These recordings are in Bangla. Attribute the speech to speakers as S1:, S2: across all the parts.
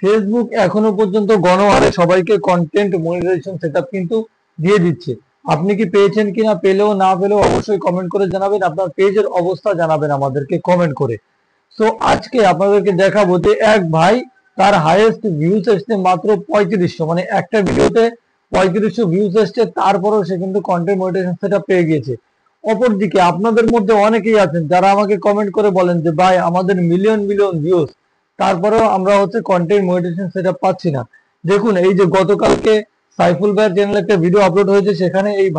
S1: ফেসবুক এখনো পর্যন্ত গণহারে সবাইকে কন্টেন্ট মনিটাইজেশন সেটআপ কিন্তু দিয়ে দিচ্ছে। আপনি কি পেয়েছেন কিনা, পেলেও না পেলেও অবশ্যই কমেন্ট করে জানাবেন, আপনার পেজের অবস্থা জানাবেন আমাদেরকে কমেন্ট করে। সো আজকে আপনাদেরকে দেখাবো যে এক ভাই, তার হাইয়েস্ট ভিউজ এসছে মাত্র 3500, মানে একটা ভিডিওতে 3500 ভিউজ এসছে, তারপরেও সে কিন্তু কন্টেন্ট মনিটাইজেশন সেটআপ পেয়ে গিয়েছে। অপরদিকে আপনাদের মধ্যে অনেকেই আছেন যারা আমাকে কমেন্ট করে বলেন যে ভাই আমাদের মিলিয়ন মিলিয়ন ভিউজ, তারপরেও আমরা কন্টেন্ট মনিটাইজেশন সেটআপ পাচ্ছি না। দেখুন, এই যে গতকালকে সাইফুল ভাইয়ের চ্যানেলে একটা ভিডিও আপলোড হয়েছে, সেখানে এই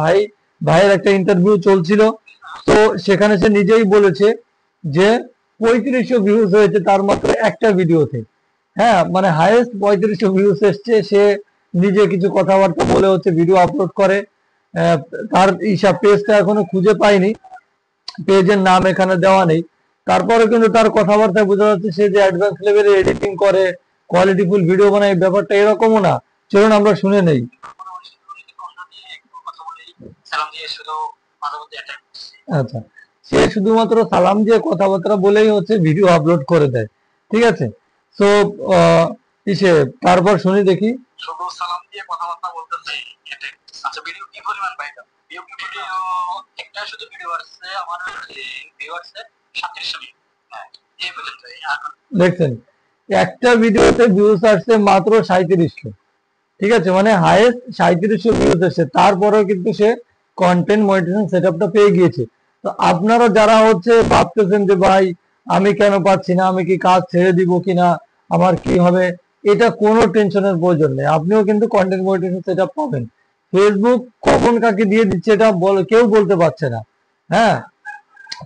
S1: ভাইয়ের একটা ইন্টারভিউ চলছিল। তো সেখানে সে নিজেই বলেছে যে 3500 ভিউজ হয়েছে তার মাত্র একটা ভিডিওতে। হ্যাঁ, মানে হাইয়েস্ট 3500 ভিউজ এসছে, সে নিজে কিছু কথাবার্তা বলে ভিডিও আপলোড করে। তার পেজটা এখনো খুঁজে পাইনি, পেজের নাম এখানে দেওয়া নেই। তারপরে কিন্তু তার কথাবার্তায় বোঝা যাচ্ছে সে যে অ্যাডভান্স লেভেলে এডিটিং করে, কোয়ালিটিফুল ভিডিও বানায়, ব্যাপারটা এরকমও না। চলুন আমরা শুনে নেই। আচ্ছা, সে শুধুমাত্র সালাম দিয়ে কথাবার্তা বলেই ভিডিও আপলোড করে দেয়, ঠিক আছে। তো তারপর শুনি দেখি।
S2: শুধু সালাম দিয়ে কথাবার্তা বলতেছে, আচ্ছা ভিডিও কি পরিমাণ পাইলাম? ভিডিও একটা শুধু ভিডিও আসছে আমার ভিউয়ার্স 3700 ভিউ। হ্যাঁ, এই পর্যন্ত।
S1: দেখছেন, একটা ভিডিওতে ভিউজ আসছে মাত্র 3700, ঠিক আছে, মানে হাইয়েস্ট 3700 ভিউজ এসেছে, তারপরেও কিন্তু সে কন্টেন্ট মনিটাইজেশন সেটআপটা পেয়ে গিয়েছে। তো আপনারা যারা ভাবতেছেন যে ভাই আমি কেন পাচ্ছি না, আমি কি কাজ ছেড়ে দিব কিনা, আমার কি হবে, এটা কোনো টেনশনের প্রয়োজন নেই। আপনিও কিন্তু কন্টেন্ট মনিটাইজেশন সেটআপ পাবেন। ফেসবুক কখন কাকে দিয়ে দিচ্ছে এটা কেউ বলতে পারছে না। হ্যাঁ,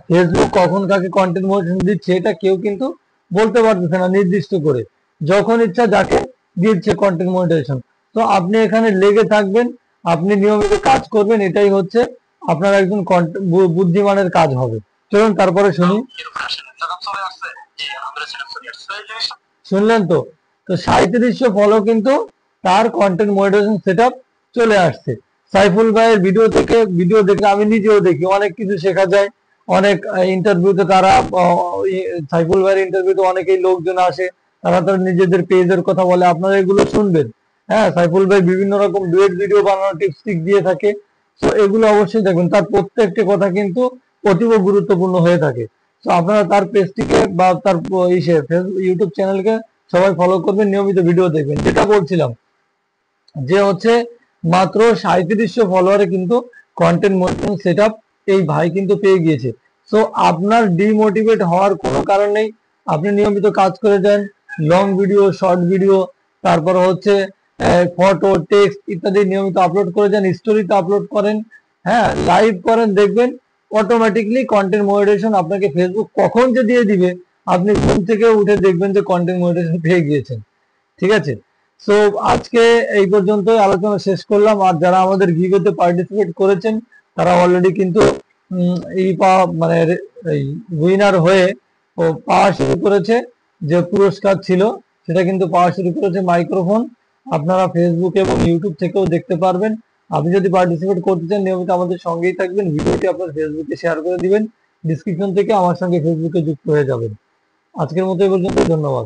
S1: ফেসবুক কখন কাকে কন্টেন্ট মনিটাইজেশন দিচ্ছে এটা কেউ কিন্তু বলতে পারতেছে না নির্দিষ্ট করে, যখন ইচ্ছা যাকে দিচ্ছে কন্টেন্ট মনিটাইজেশন। তো আপনি এখানে লেগে থাকবেন, আপনি নিয়মিত কাজ করবেন, এটাই আপনার একজন বুদ্ধিমানের কাজ হবে। চলুন তারপরে শুনি। শুনলেন তো? তো 3700 ফলো কিন্তু তার কন্টেন্ট মনিটাইজেশন সেটআপ চলে আসছে। সাইফুল ভাইয়ের ভিডিও দেখে আমি নিজেও দেখি, অনেক কিছু শেখা যায়। অনেক ইন্টারভিউতে সাইফুল ভাইয়ের ইন্টারভিউতে অনেকেই লোকজন আসে, তারা তার নিজেদের পেজের কথা বলে, আপনারা এগুলো শুনবেন। হ্যাঁ, সাইফুল ভাই বিভিন্ন রকম ডুয়েট ভিডিও বানানোর টিপস দিয়ে থাকে। তো এগুলো অবশ্যই দেখবেন, তার প্রত্যেকটি কথা কিন্তু অতীব গুরুত্বপূর্ণ হয়ে থাকে। তো আপনারা তার পেজটিকে বা তার ইউটিউব চ্যানেলকে সবাই ফলো করবেন, নিয়মিত ভিডিও দেখবেন। যেটা বলছিলাম যে মাত্র 3700 ফলোয়ারে কিন্তু কন্টেন্ট মনিটাইজেশন সেটআপ এই ভাই কিন্তু পেয়ে গিয়েছে। সো আপনার ডিমোটিভেট হওয়ার কোনো কারণ নেই, আপনি নিয়মিত কাজ করে যান, লং ভিডিও, শর্ট ভিডিও, তারপর ফটো, টেক্সট ইত্যাদি নিয়মিত আপলোড করে যান, স্টোরিতে আপলোড করেন, হ্যাঁ, লাইভ করেন, দেখবেন অটোমেটিকলি কন্টেন্ট মনিটাইজেশন আপনাকে ফেসবুক কখন যে দিয়ে দিবে, আপনি ঘুম থেকে উঠে দেখবেন যে কন্টেন্ট মনিটাইজেশন পেয়ে গিয়েছেন, ঠিক আছে। সো আজকে এই পর্যন্তই আলোচনা শেষ করলাম। আর যারা আমাদের গিভওয়েতে পার্টিসিপেট করেছেন তারা অলরেডি কিন্তু মানে এই উইনার হয়ে পাওয়া শুরু করেছে। যে পুরস্কার ছিল সেটা কিন্তু পাওয়া শুরু করেছে মাইক্রোফোন। আপনারা ফেসবুক এবং ইউটিউব থেকেও দেখতে পারবেন। আপনি যদি পার্টিসিপেট করতে চান নিয়মিত আমাদের সঙ্গেই থাকবেন, ভিডিওটি আপনার ফেসবুকে শেয়ার করে দিবেন, ডিসক্রিপশন থেকে আমার সঙ্গে ফেসবুকে যুক্ত হয়ে যাবেন। আজকের মতো এই পর্যন্ত, ধন্যবাদ।